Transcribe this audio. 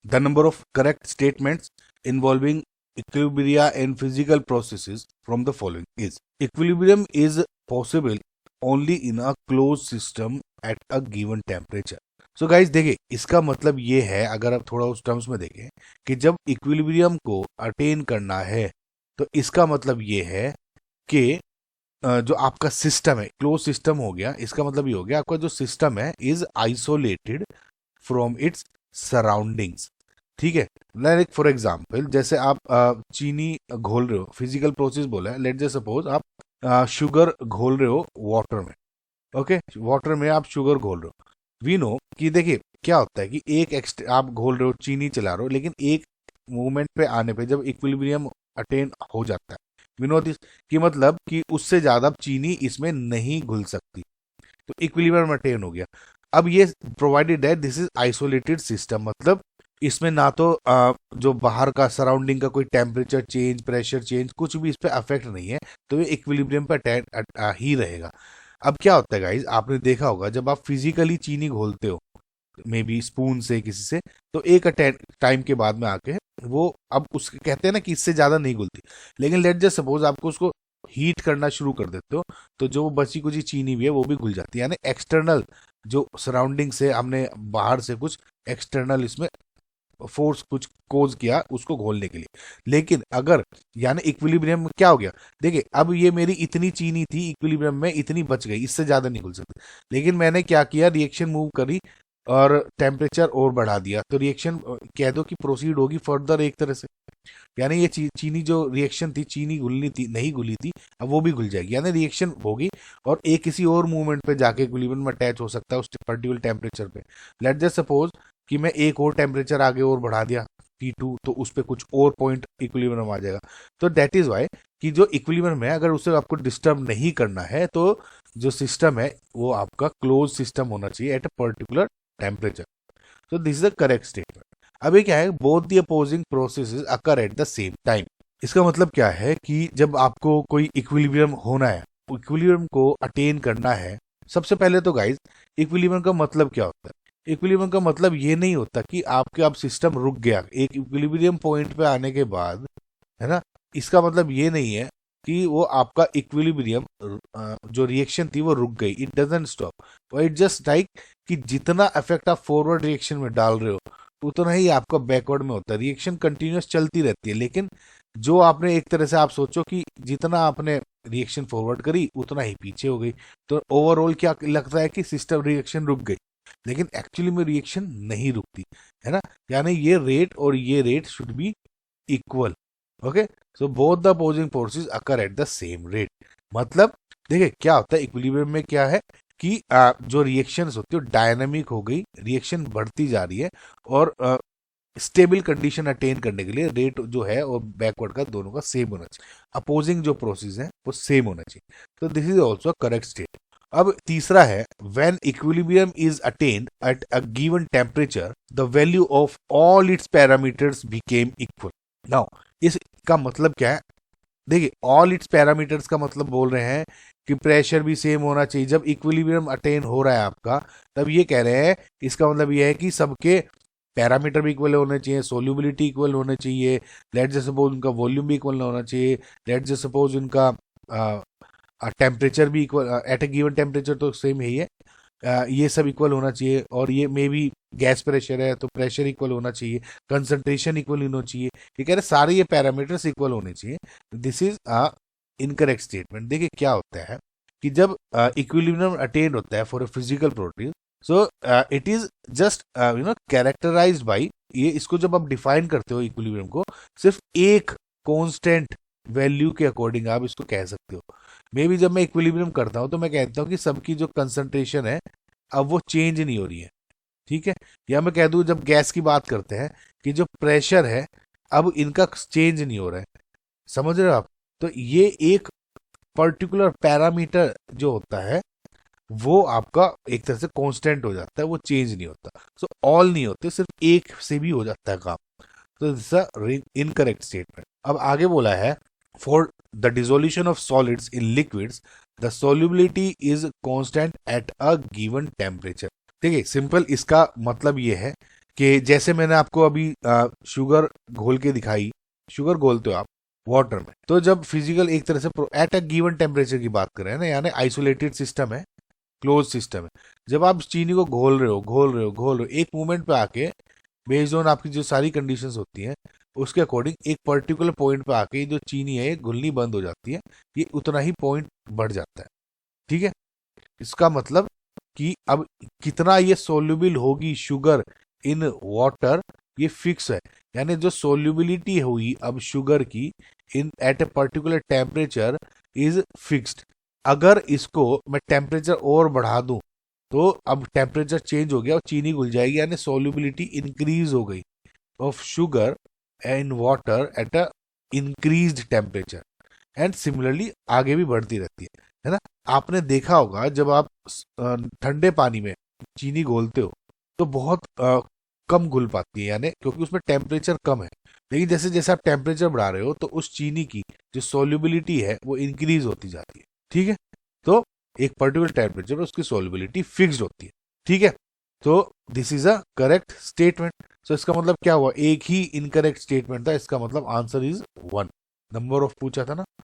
the number of correct statements involving equilibria in physical processes from the following is: equilibrium is possible only in a closed system at a given temperature. So guys देखिए, इसका मतलब ये है, अगर आप थोड़ा उस terms में देखें कि जब इक्विलिब्रियम को अटेन करना है तो इसका मतलब ये है कि जो आपका सिस्टम है क्लोज सिस्टम हो गया, इसका मतलब ये हो गया आपका जो सिस्टम है is isolated from its surroundings. ठीक है, लाइक फॉर एग्जांपल जैसे आप चीनी घोल रहे हो, फिजिकल प्रोसेस बोला है, लेट जे सपोज आप शुगर घोल रहे हो वाटर में। ओके, वाटर में आप शुगर घोल रहे हो। वी नो कि देखिए क्या होता है कि एक आप घोल रहे हो, चीनी चला रहे हो, लेकिन एक मूवमेंट पे आने पे जब इक्विलिब्रियम अटेन हो जाता है, वी नो दिस कि मतलब कि उससे ज्यादा चीनी इसमें नहीं घुल सकती, तो इक्विलिब्रियम अटेन हो गया। अब ये provided that this is isolated system, मतलब इसमें ना तो जो बाहर का सराउंडिंग का कोई टेम्परेचर चेंज, प्रेशर चेंज, कुछ भी इस पे अफेक्ट नहीं है, तो ये इक्विलिब्रियम पे ही रहेगा। अब क्या होता है गाइज, आपने देखा होगा जब आप फिजिकली चीनी घोलते हो मे बी स्पून से किसी से, तो एक टाइम के बाद में आके वो अब उसके कहते हैं ना कि इससे ज्यादा नहीं घुलती, लेकिन लेट जस्ट सपोज आपको उसको हीट करना शुरू कर देते हो तो जो बची कुछ चीनी भी है वो भी घुल जाती है। यानी एक्सटर्नल जो सराउंडिंग से हमने बाहर से कुछ एक्सटर्नल इसमें फोर्स कुछ कोज किया उसको घोलने के लिए। लेकिन अगर यानी इक्विलिब्रियम में क्या हो गया, देखिए अब ये मेरी इतनी चीनी थी, इक्विलिब्रियम में इतनी बच गई, इससे ज्यादा नहीं घुल सकती, लेकिन मैंने क्या किया, रिएक्शन मूव करी और टेम्परेचर और बढ़ा दिया, तो रिएक्शन कह दो कि प्रोसीड होगी फर्दर एक तरह से। यानी ये चीनी जो रिएक्शन थी, चीनी घुलनी थी नहीं घुली थी, अब वो भी घुल जाएगी, यानी रिएक्शन होगी और एक किसी और मूवमेंट पे जाके इक्विलिब्रियम में अटैच हो सकता है उस पर्टिकुलर टेम्परेचर पे। लेट जस्ट सपोज कि मैं एक और टेम्परेचर आगे और बढ़ा दिया T2, तो उस पर कुछ और पॉइंट इक्विलिब्रियम आ जाएगा। तो दैट इज वाई कि जो इक्विलिब्रियम है अगर उसे आपको डिस्टर्ब नहीं करना है तो जो सिस्टम है वो आपका क्लोज सिस्टम होना चाहिए एट अ पर्टिकुलर टेम्परेचर। तो this is the correct statement. अभी क्या है, both the opposing processes occur at the same time. इसका मतलब क्या है कि जब आपको कोई इक्विलिब्रियम होना है, इक्विलिब्रियम को अटेन करना है, सबसे पहले तो गाइज इक्विलिब्रियम का मतलब क्या होता है? इक्विलिब्रियम का मतलब ये नहीं होता कि आपके अब सिस्टम रुक गया एक इक्विलिब्रियम पॉइंट पे आने के बाद, है ना। इसका मतलब ये नहीं है कि वो आपका इक्विलिब्रियम जो रिएक्शन थी वो रुक गई, it doesn't stop, it just like कि जितना इफेक्ट आप फॉरवर्ड रिएक्शन में डाल रहे हो उतना ही आपका बैकवर्ड में होता है। रिएक्शन कंटिन्यूस चलती रहती है, लेकिन जो आपने एक तरह से आप सोचो कि जितना आपने रिएक्शन फॉरवर्ड करी उतना ही पीछे हो गई, तो ओवरऑल क्या लगता है कि सिस्टम रिएक्शन रुक गई, लेकिन एक्चुअली में रिएक्शन नहीं रुकती, है ना। यानी ये रेट और ये rate should be equal. Okay, so both the opposing forces occur at the same rate. मतलब देखिए क्या होता है इक्विलिब्रियम में, क्या है कि जो रिएक्शंस होती है डायनामिक हो गई, रिएक्शन बढ़ती जा रही है और स्टेबल कंडीशन अटेन करने के लिए रेट जो है और बैकवर्ड का दोनों का सेम होना चाहिए, अपोजिंग जो प्रोसेस है वो सेम होना चाहिए। तो this is also correct state. अब तीसरा है, when equilibrium is attend at a given temperature the value of all it's parameters became equal. Now इसका मतलब क्या है, देखिए ऑल इट्स पैरामीटर्स का मतलब बोल रहे हैं कि प्रेशर भी सेम होना चाहिए। जब इक्विलिब्रियम अटेन हो रहा है आपका, तब ये कह रहे हैं, इसका मतलब ये है कि सबके पैरामीटर भी इक्वल होने चाहिए, सोल्यूबिलिटी इक्वल होने चाहिए, लेट जस्ट सपोज उनका वॉल्यूम भी इक्वल होना चाहिए, लेट जस्ट सपोज उनका टेम्परेचर भी equal at a given temperature तो सेम ही है, ये सब इक्वल होना चाहिए। और ये मे बी गैस प्रेशर है तो प्रेशर इक्वल होना चाहिए, कंसंट्रेशन इक्वल होना चाहिए, ये कह रहे सारे ये पैरामीटर्स इक्वल होने चाहिए। This is a incorrect statement. देखिए क्या होता है कि जब इक्विलिब्रियम अटेन होता है for a physical protein, so it is just characterised by, ये इसको जब आप डिफाइन करते हो इक्विलिब्रियम को, सिर्फ एक कांस्टेंट वैल्यू के अकॉर्डिंग आप इसको कह सकते हो। मे बी जब मैं इक्विलिब्रियम करता हूं तो मैं कहता हूं कि सबकी जो कंसंट्रेशन है अब वो चेंज नहीं हो रही है, ठीक है। या मैं कह दूं जब गैस की बात करते हैं कि जो प्रेशर है अब इनका चेंज नहीं हो रहा है, समझ रहे हो आप। तो ये एक पर्टिकुलर पैरामीटर जो होता है वो आपका एक तरह से कांस्टेंट हो जाता है, वो चेंज नहीं होता। सो ऑल नहीं होते, सिर्फ एक से भी हो जाता है काम। तो दिस इज इनकरेक्ट स्टेटमेंट। अब आगे बोला है, for the dissolution of solids in liquids the solubility is constant at a given temperature. देखिए सिंपल इसका मतलब ये है कि जैसे मैंने आपको अभी शुगर घोल के दिखाई, शुगर घोलते हो आप वाटर में, तो जब फिजिकल एक तरह से एट अ गिवन टेम्परेचर की बात कर रहे हैं ना, यानी आइसोलेटेड सिस्टम है, क्लोज सिस्टम है। जब आप चीनी को घोल रहे हो घोल रहे हो घोल रहे हो, एक मोमेंट पे आके बेस्ड ऑन आपकी जो सारी कंडीशंस होती हैं उसके अकॉर्डिंग एक पर्टिकुलर पॉइंट पे आके जो चीनी है ये घुलनी बंद हो जाती है, ये उतना ही पॉइंट बढ़ जाता है। ठीक है, इसका मतलब कि अब कितना ये सोल्यूबल होगी शुगर इन वाटर, ये फिक्स है। यानी जो सोल्यूबिलिटी हुई अब शुगर की in at a particular temperature is fixed. अगर इसको मैं टेम्परेचर और बढ़ा दूं तो अब टेम्परेचर चेंज हो गया और चीनी घुल जाएगी, यानी सोल्यूबिलिटी इंक्रीज हो गई of sugar in water at a increased temperature. And similarly आगे भी बढ़ती रहती है ना। आपने देखा होगा जब आप ठंडे पानी में चीनी घोलते हो तो बहुत कम घुल पाती है, यानी क्योंकि उसमें टेम्परेचर कम है। लेकिन जैसे जैसे आप टेम्परेचर बढ़ा रहे हो तो उस चीनी की जो सोल्यूबिलिटी है वो इंक्रीज होती जाती है। ठीक है, तो एक पर्टिकुलर टेम्परेचर पर उसकी सोल्यूबिलिटी फिक्स्ड होती है। ठीक है, तो this is a correct statement. So इसका मतलब क्या हुआ, एक ही इनकरेक्ट स्टेटमेंट था, इसका मतलब आंसर इज 1। नंबर ऑफ पूछा था ना,